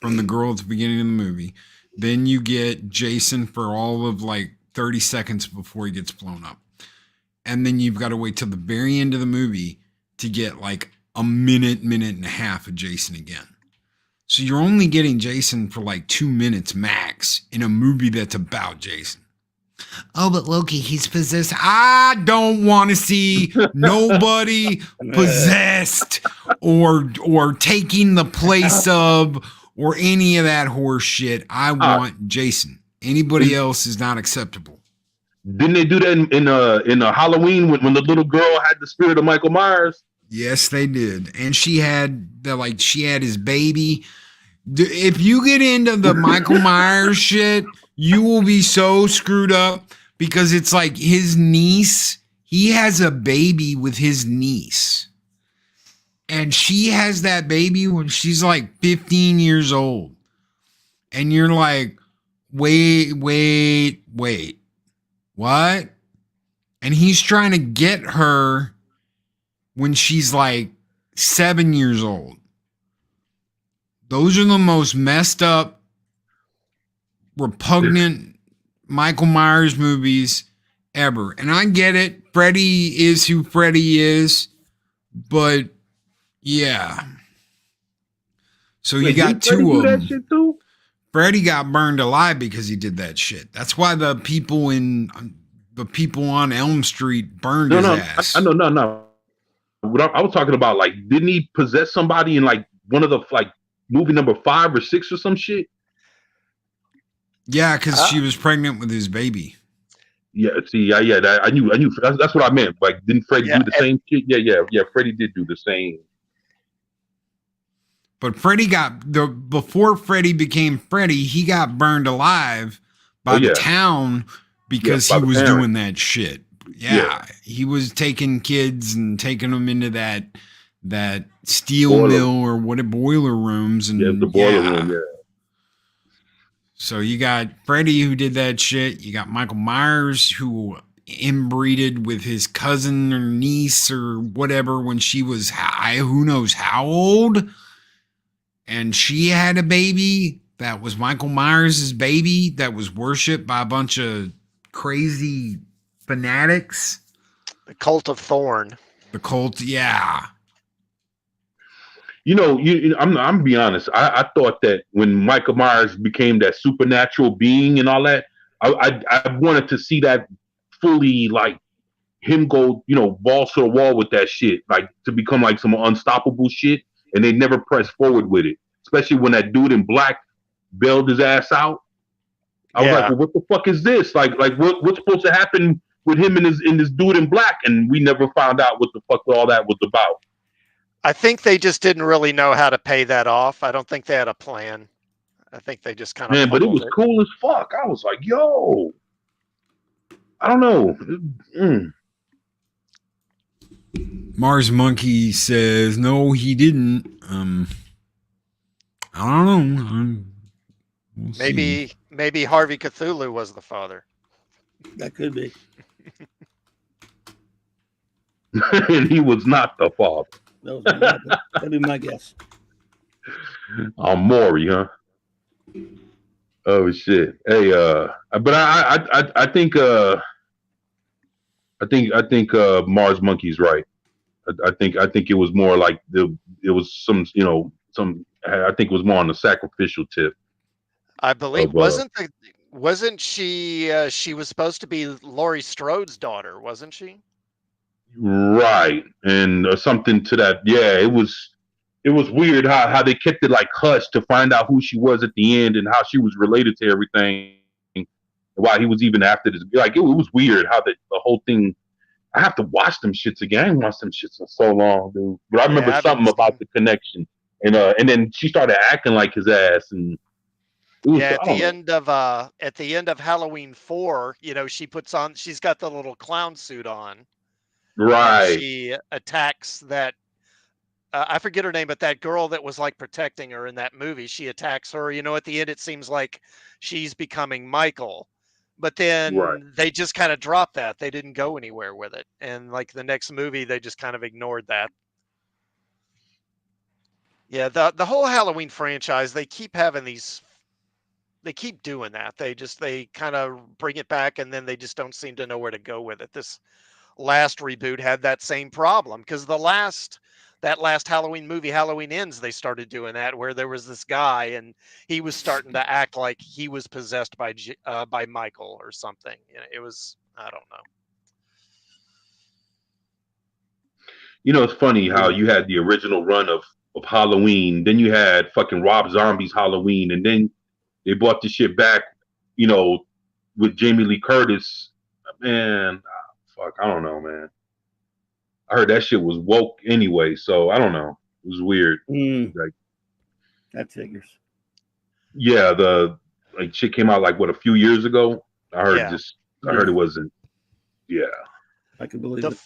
from the girl at the beginning of the movie. Then you get Jason for all of like 30 seconds before he gets blown up. And then you've got to wait till the very end of the movie to get like a minute and a half of Jason again. So you're only getting Jason for like 2 minutes max in a movie that's about Jason. Oh, but Loki, he's possessed. I don't want to see nobody possessed or taking the place of or any of that horse shit. I want Jason. Anybody else is not acceptable. Didn't they do that in Halloween when the little girl had the spirit of Michael Myers? Yes, they did. And she had his baby. If you get into the Michael Myers shit, you will be so screwed up because it's like his niece. He has a baby with his niece. And she has that baby when she's like 15 years old. And you're like, wait. What? And he's trying to get her when she's like 7 years old. Those are the most messed up, repugnant Michael Myers movies ever. And I get it. Freddy is who Freddy is. But yeah. So you got two of them. Shit too? Freddy got burned alive because he did that shit. That's why the people on Elm Street burned his ass. I know. What I was talking about, like, didn't he possess somebody in like one of the like movie number 5 or 6 or some shit? Yeah, because she was pregnant with his baby. Yeah, see, I knew. That's what I meant. Like, didn't Freddy do the same shit? Yeah. Freddy did do the same. But before Freddy became Freddy, he got burned alive by the town because he was doing that shit. Yeah, he was taking kids and taking them into that steel mill or boiler rooms and the boiler room. Yeah. So you got Freddy who did that shit. You got Michael Myers who inbreeded with his cousin or niece or whatever when she was who knows how old. And she had a baby that was Michael Myers' baby that was worshipped by a bunch of crazy fanatics. The Cult of Thorn. The cult, yeah. You know, I'm gonna be honest. I thought that when Michael Myers became that supernatural being and all that, I wanted to see that fully, like him go, balls to the wall with that shit, like to become like some unstoppable shit. And they never pressed forward with it, especially when that dude in black bailed his ass out. I was like, well, what the fuck is this? Like what's supposed to happen with him and this dude in black? And we never found out what the fuck all that was about. I think they just didn't really know how to pay that off. I don't think they had a plan. I think they just kind of but it was cool as fuck. I was like, yo, I don't know. Mars Monkey says no, he didn't. I don't know. We'll maybe Harvey Cthulhu was the father. That could be. And he was not the father. That'd be my guess. Maury, huh? Oh shit! Hey, but I think Mars Monkey's right. I think it was more like it was some I think it was more on the sacrificial tip. I believe wasn't she she was supposed to be Laurie Strode's daughter, wasn't she? Right, and something to that. Yeah, it was weird how they kept it like hush to find out who she was at the end and how she was related to everything. Why he was even after this. Like it was weird how the whole thing. I have to watch them shits again. I ain't watched them shits in so long, dude. But I remember something about the connection, and then she started acting like his ass, and at the end of Halloween 4, she's got the little clown suit on. Right. She attacks that. I forget her name, but that girl that was like protecting her in that movie, she attacks her. At the end, it seems like she's becoming Michael. But then they just kind of dropped that. They didn't go anywhere with it. And like the next movie, they just kind of ignored that. Yeah, the whole Halloween franchise, they keep having they keep doing that. They kind of bring it back and then they just don't seem to know where to go with it. This last reboot had that same problem because the last that last Halloween movie, Halloween Ends, they started doing that, where there was this guy and he was starting to act like he was possessed by Michael or something. It was, I don't know. It's funny how you had the original run of Halloween, then you had fucking Rob Zombie's Halloween, and then they brought the shit back, with Jamie Lee Curtis. Man, fuck, I don't know, man. I heard that shit was woke anyway, so I don't know. It was weird. Like, that figures. Yeah, the shit came out a few years ago. I heard Yeah. I heard it wasn't. Yeah, I can believe it.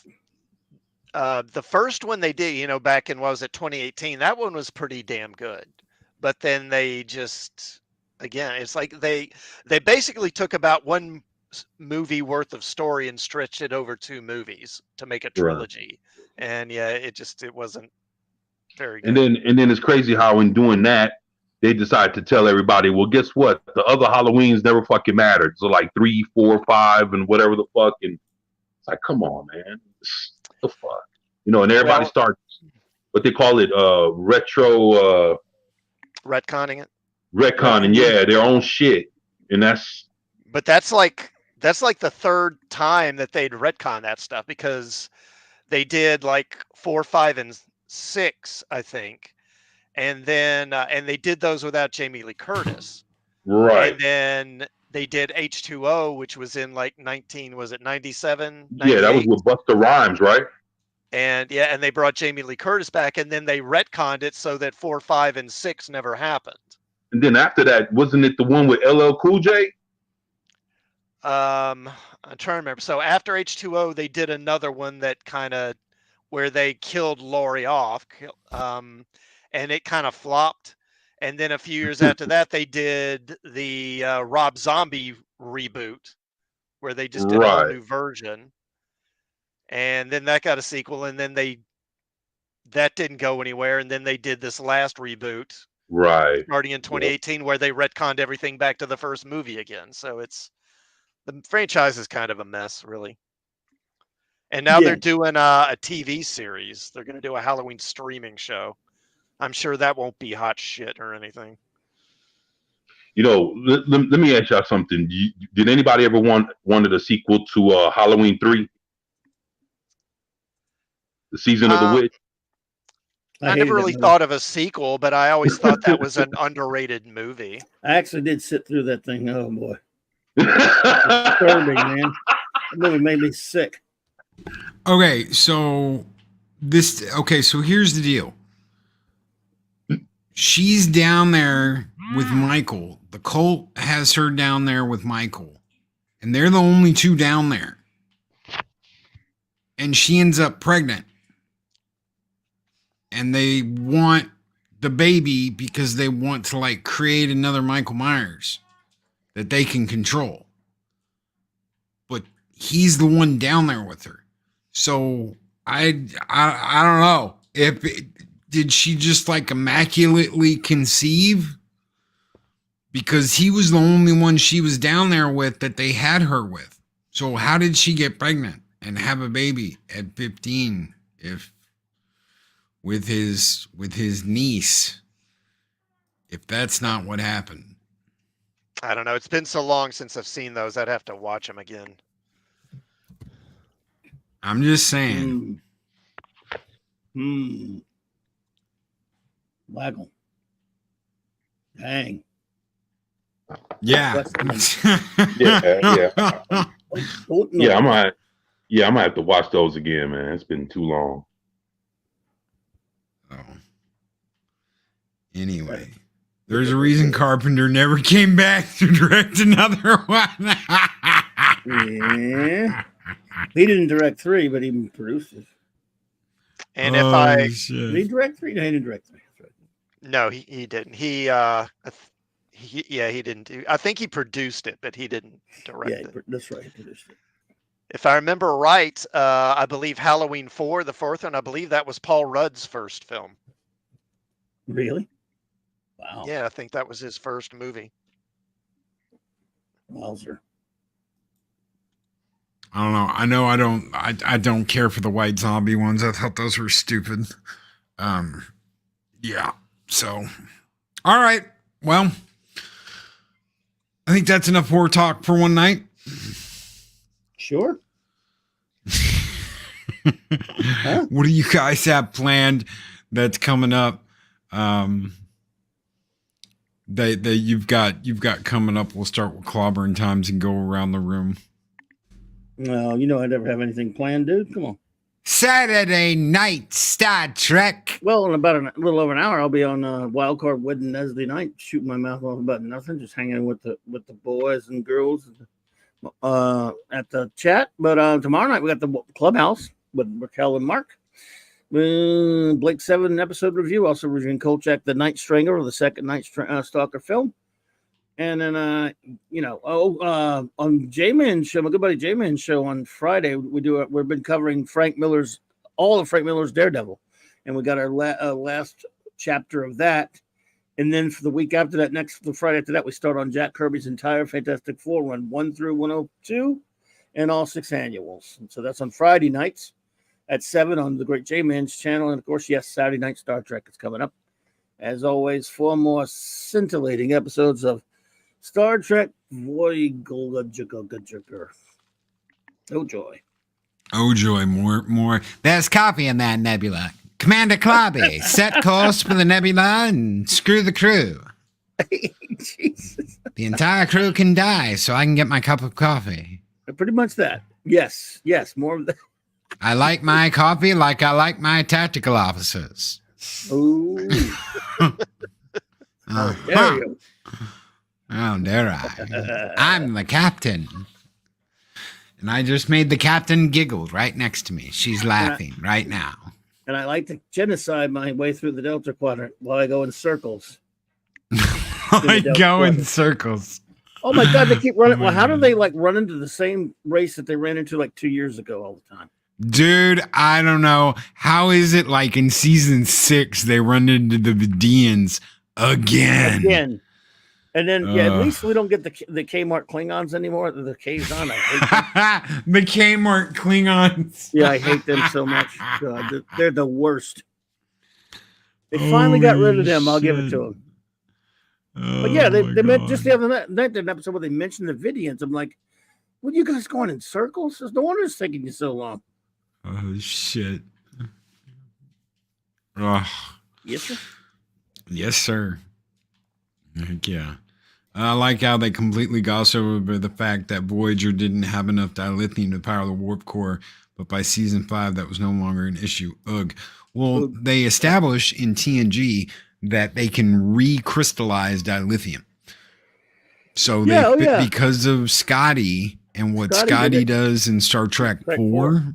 The first one they did, back in, what was it, 2018, that one was pretty damn good. But then they just, again, it's like they basically took about one movie worth of story and stretched it over 2 movies to make a trilogy. Right. And yeah, it wasn't very good. And then it's crazy how in doing that, they decide to tell everybody, well, guess what? The other Halloweens never fucking mattered. So 3, 4, 5, and whatever the fuck. And it's like, come on, man. The fuck, and everybody starts what they call it, retro retconning it. Retconning, yeah, their own shit, and But that's like the third time that they'd retcon that stuff, because they did 4, 5, and 6, I think, and then and they did those without Jamie Lee Curtis, right? And then they did H2O, which was in 97? Yeah, that was with Busta Rhymes, right? And and they brought Jamie Lee Curtis back, and then they retconned it so that 4, 5, and 6 never happened. And then after that, wasn't it the one with LL Cool J? I'm trying to remember. So after H2O, they did another one that where they killed Lori off, and it kind of flopped. And then a few years after that, they did the Rob Zombie reboot, where they just did a whole new version. And then that got a sequel, and then that didn't go anywhere. And then they did this last reboot, starting in 2018, where they retconned everything back to the first movie again. So the franchise is kind of a mess, really. And now they're doing a TV series. They're going to do a Halloween streaming show. I'm sure that won't be hot shit or anything. Let me ask y'all something. Did anybody ever wanted a sequel to Halloween 3? The Season of the Witch? I never really thought of a sequel, but I always thought that was an underrated movie. I actually did sit through that thing. Oh, boy. Disturbing, man. That movie made me sick. Okay, so here's the deal. She's down there with Michael. The cult has her down there with Michael. And they're the only 2 down there. And she ends up pregnant. And they want the baby because they want to create another Michael Myers that they can control. But he's the one down there with her. So I don't know did she just immaculately conceive, because he was the only one she was down there with that they had her with. So how did she get pregnant and have a baby at 15 if with his niece, if that's not what happened? I don't know. It's been so long since I've seen those. I'd have to watch them again. I'm just saying. Waggle. Dang. Yeah. Yeah. I might have to watch those again, man. It's been too long. Oh. Anyway, there's a reason Carpenter never came back to direct another one. Yeah. He didn't direct 3, but he produced it. And did he direct 3? No, he didn't direct 3. No, he didn't. He didn't do. I think he produced it, but he didn't direct it. That's right. He produced it. If I remember right, I believe Halloween 4, the 4th one, I believe that was Paul Rudd's first film. Really? Wow. Yeah, I think that was his first movie. Wowzer. I don't know. I don't care for the white zombie ones. I thought those were stupid. Yeah. So, all right. Well, I think that's enough horror talk for one night. Sure. What do you guys have planned that's coming up? That you've got coming up. We'll start with clobbering times and go around the room. Well, I never have anything planned, dude. Come on. Saturday night Star Trek. Well, in about a little over an hour, I'll be on Wildcard Wednesday night, shooting my mouth off about nothing, just hanging with the boys and girls at the chat. But tomorrow night we got the Clubhouse with Raquel and Mark. Blake 7 episode review, also reviewing Kolchak, the Night Stringer, or the second Night Stalker film. And then, on J-Man show, my good buddy J-Man show on Friday, we've been covering all of Frank Miller's Daredevil. And we got our last chapter of that. And then for the week after that, the Friday after that, we start on Jack Kirby's entire Fantastic Four run, 1 through 102, and all 6 annuals. And so that's on Friday nights at 7 on the Great J-Man's channel. And of course, yes, Saturday night Star Trek is coming up. As always, 4 more scintillating episodes of Star Trek Voyager. Oh joy. Oh joy, more. There's coffee in that nebula. Commander Clobby, set course for the nebula and screw the crew. Jesus. The entire crew can die so I can get my cup of coffee. Pretty much that. Yes, more of that. I like my coffee like I like my tactical officers. Oh. There you go. How dare I? I'm the captain. And I just made the captain giggle right next to me. She's laughing right now. And I like to genocide my way through the Delta Quadrant while I go in circles. I go in circles. Oh my God, they keep running. Well, how do they run into the same race that they ran into 2 years ago all the time? Dude, I don't know. How is it in season 6 they run into the Vidians again? And then, at least we don't get the Kmart Klingons anymore. The Kazon, I hate them. The Kmart Klingons. Yeah, I hate them so much. God, they're the worst. They finally got rid of them. I'll give it to them. But yeah, they meant just the other night, an episode where they mentioned the Vidians. I'm like, what are you guys going in circles? No wonder it's taking you so long. Oh, shit. Oh. Yes, sir. Yes, sir. Heck yeah. I like how they completely gloss over the fact that Voyager didn't have enough dilithium to power the warp core, but by season 5, that was no longer an issue. Ugh. Well, they establish in TNG that they can recrystallize dilithium. So because of Scotty and what Scotty does in Star Trek 4,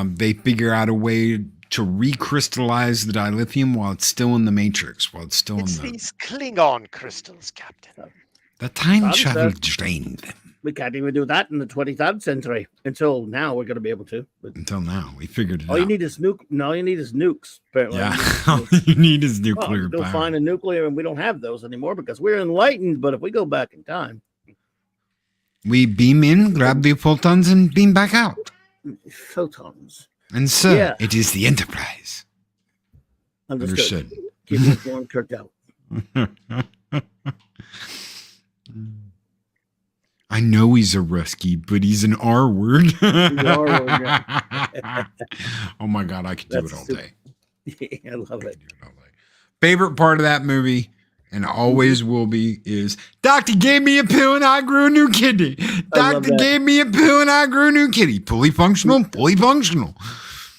they figure out a way to recrystallize the dilithium while it's still in the Matrix, It's these Klingon crystals, Captain. The time travel drained them. We can't even do that in the 23rd century. Until now, we're going to be able to. But until now, we figured it out. All you need is nukes. Apparently. Yeah, all you need is nuclear power. We'll find a nuclear, and we don't have those anymore because we're enlightened. But if we go back in time, we beam in, grab the photons, and beam back out. Photons. And so, it is the Enterprise. Understood. Keep it going, cooked out. I know he's a Rusky, but he's an R word. Oh my God, I could do it all day. I love it. Favorite part of that movie, and always will be, is Doctor gave me a pill and I grew a new kidney. Doctor gave me a pill and I grew a new kidney. Fully functional, fully functional.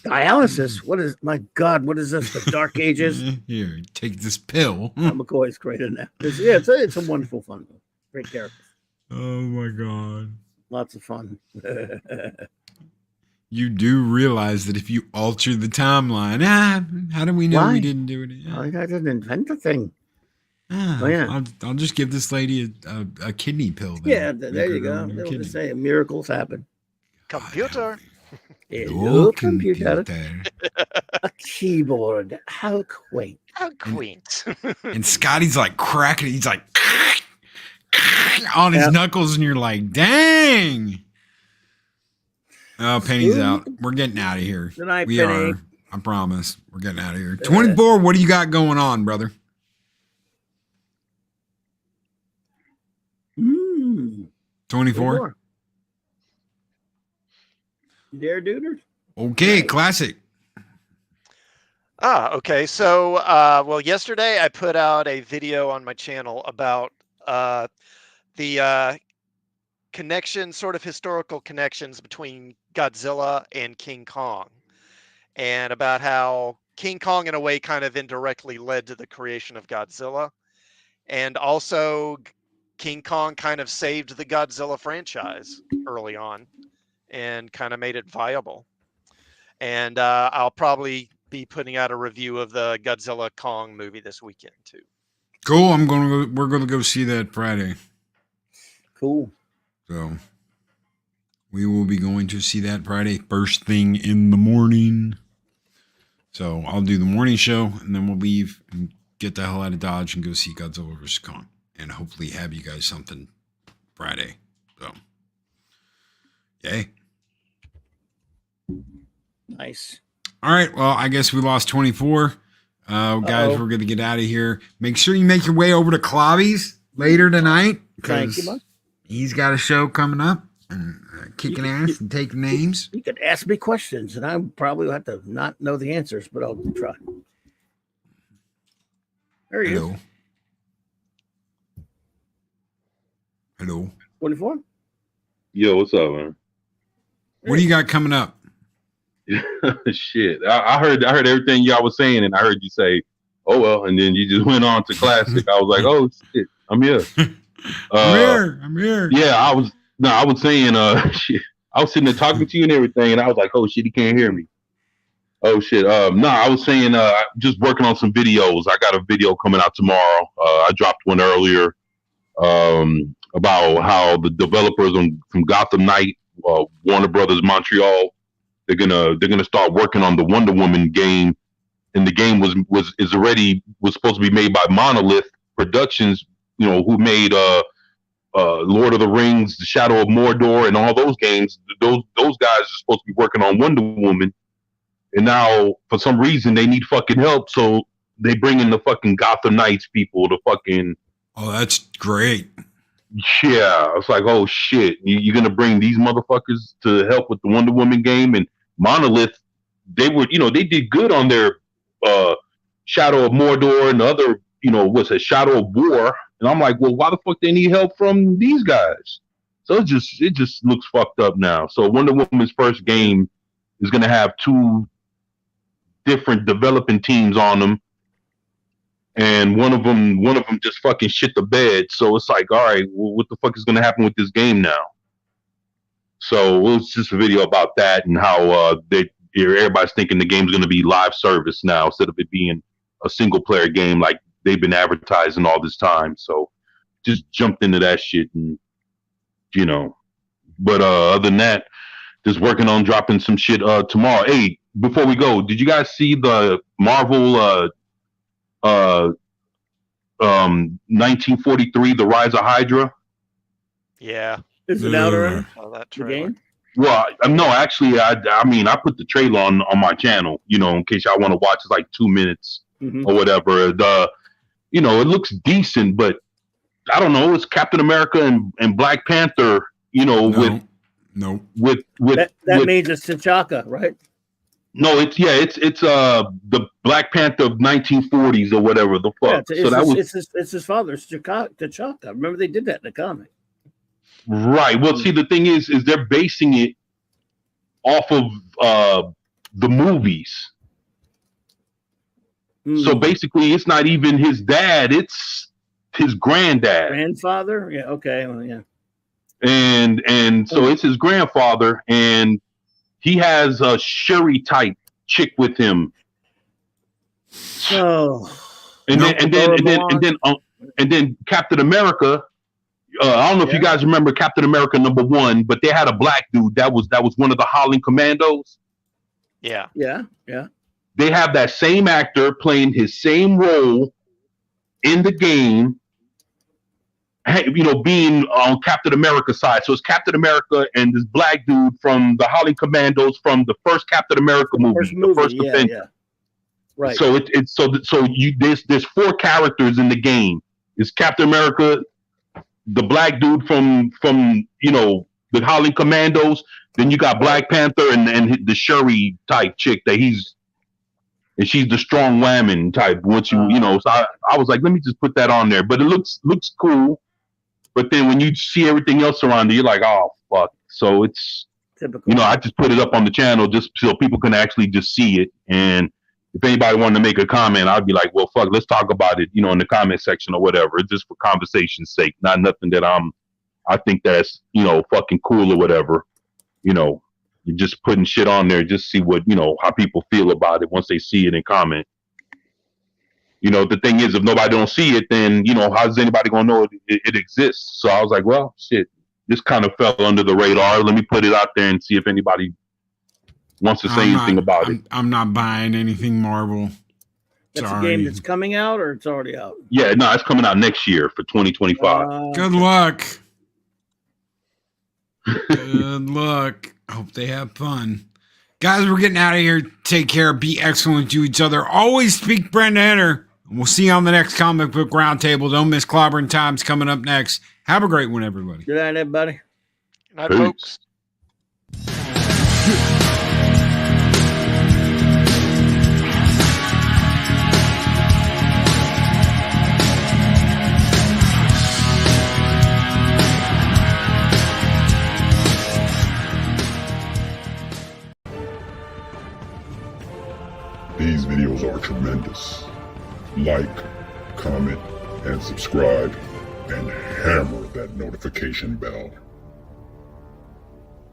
Dialysis? What is, my God, what is this? The Dark Ages? Here, take this pill. McCoy's great in that. It's a wonderful fun. Great character. Oh my God. Lots of fun. You do realize that if you alter the timeline, how do we know we didn't do it? I didn't invent the thing. I'll just give this lady a kidney pill. Then. Yeah, there you go. They'll just say miracles happen. Computer. Hello, computer. A keyboard. How quaint. How quaint. And Scotty's cracking. He's on his knuckles, and you're like, dang. Oh, Penny's out. We're getting out of here. Good night, we Penny. are I promise. We're getting out of here. 24, what do you got going on, brother? 24? You there, dude? Okay, classic. Okay. So, well, yesterday I put out a video on my channel about the sort of historical connections between Godzilla and King Kong, and about how King Kong, in a way, kind of indirectly led to the creation of Godzilla, and also King Kong kind of saved the Godzilla franchise early on and kind of made it viable. And I'll probably be putting out a review of the Godzilla Kong movie this weekend too. Cool. We're gonna go see that Friday. Cool. So we will be going to see that Friday, first thing in the morning. So I'll do the morning show, and then we'll leave and get the hell out of Dodge and go see Godzilla vs. Kong, and hopefully have you guys something Friday. So, yay. Nice. All right. Well, I guess we lost 24. Guys, we're going to get out of here. Make sure you make your way over to Clobby's later tonight, Thank you, because bud. he's got a show coming up and kicking ass and taking names. You could ask me questions, and I probably will have to not know the answers, but I'll try. There he is. Hello. 24? Yo, what's up, man? What do you got coming up? Shit, I heard everything y'all was saying, and I heard you say, "Oh well," and then you just went on to classic. I was like, "Oh shit, I'm here." I'm here. Yeah, I was saying, shit. I was sitting there talking to you and everything, and I was like, "Oh shit, he can't hear me." Oh shit. No, I was saying, just working on some videos. I got a video coming out tomorrow. I dropped one earlier, about how the developers from Gotham Knight, Warner Brothers Montreal, they're gonna start working on the Wonder Woman game, and the game was supposed to be made by Monolith Productions, who made Lord of the Rings, The Shadow of Mordor, and all those games. Those guys are supposed to be working on Wonder Woman, and now for some reason they need fucking help, so they bring in the fucking Gotham Knights people to fucking. Oh, that's great. Yeah, it's like, oh shit, you're gonna bring these motherfuckers to help with the Wonder Woman game. And Monolith, they did good on their Shadow of Mordor and the other, what's a Shadow of War. And I'm like, well, why the fuck they need help from these guys? So it just looks fucked up now. So Wonder Woman's first game is gonna have two different developing teams on them. And one of them just fucking shit the bed. So it's like, all right, well, what the fuck is going to happen with this game now? So it was just a video about that and how everybody's thinking the game's going to be live service now instead of it being a single player game like they've been advertising all this time. So just jumped into that shit and But other than that, just working on dropping some shit tomorrow. Hey, before we go, did you guys see the Marvel 1943, The Rise of Hydra? Yeah. Is it out already? Oh, that The trailer. game? Well, no, actually, I put the trailer on my channel, in case y'all want to watch. It's like 2 minutes or whatever. It looks decent, but I don't know. It's Captain America and Black Panther, No. with That means it's T'Chaka, right? No, it's the Black Panther of 1940s or whatever the fuck. Yeah, it's his father, it's T'Chaka. Remember they did that in the comic. Right. Well, see, the thing is they're basing it off of the movies. So basically, it's not even his dad; it's his granddad. Grandfather? Yeah. Okay. Well, yeah. And so it's his grandfather, and he has a Shuri type chick with him. Oh. And then Captain America. I don't know if you guys remember Captain America #1, but they had a black dude that was one of the Holland Commandos. Yeah. Yeah. They have that same actor playing his same role in the game, being on Captain America's side. So it's Captain America and this black dude from the Holly Commandos from the first Captain America movie, the first yeah, Avenger. yeah. Right. So there's 4 characters in the game. It's Captain America, the black dude from the Holly Commandos. Then you got Black Panther and the Shuri type chick and she's the strong woman type. Once so I was like, let me just put that on there. But it looks cool. But then when you see everything else around it, you're like, oh fuck. So it's typical. I just put it up on the channel just so people can actually just see it. And if anybody wanted to make a comment, I'd be like, well, fuck, let's talk about it, in the comment section or whatever. It's just for conversation's sake, not nothing that I think that's, fucking cool or whatever. You're just putting shit on there, just see what, how people feel about it once they see it and comment. The thing is, if nobody don't see it, then, how's anybody going to know it exists? So I was like, well, shit, this kind of fell under the radar. Let me put it out there and see if anybody wants to say anything about it. I'm not buying anything Marvel. That's a game that's coming out, or it's already out? Yeah, no, it's coming out next year for 2025. Good luck. Good luck. Hope they have fun. Guys, we're getting out of here. Take care. Be excellent to each other. Always speak Brenda Henner. We'll see you on the next comic book roundtable. Don't miss Clobbering Times coming up next. Have a great one, everybody. Good night, everybody. Good night, folks. These videos are tremendous. Like, comment, and subscribe, and hammer that notification bell.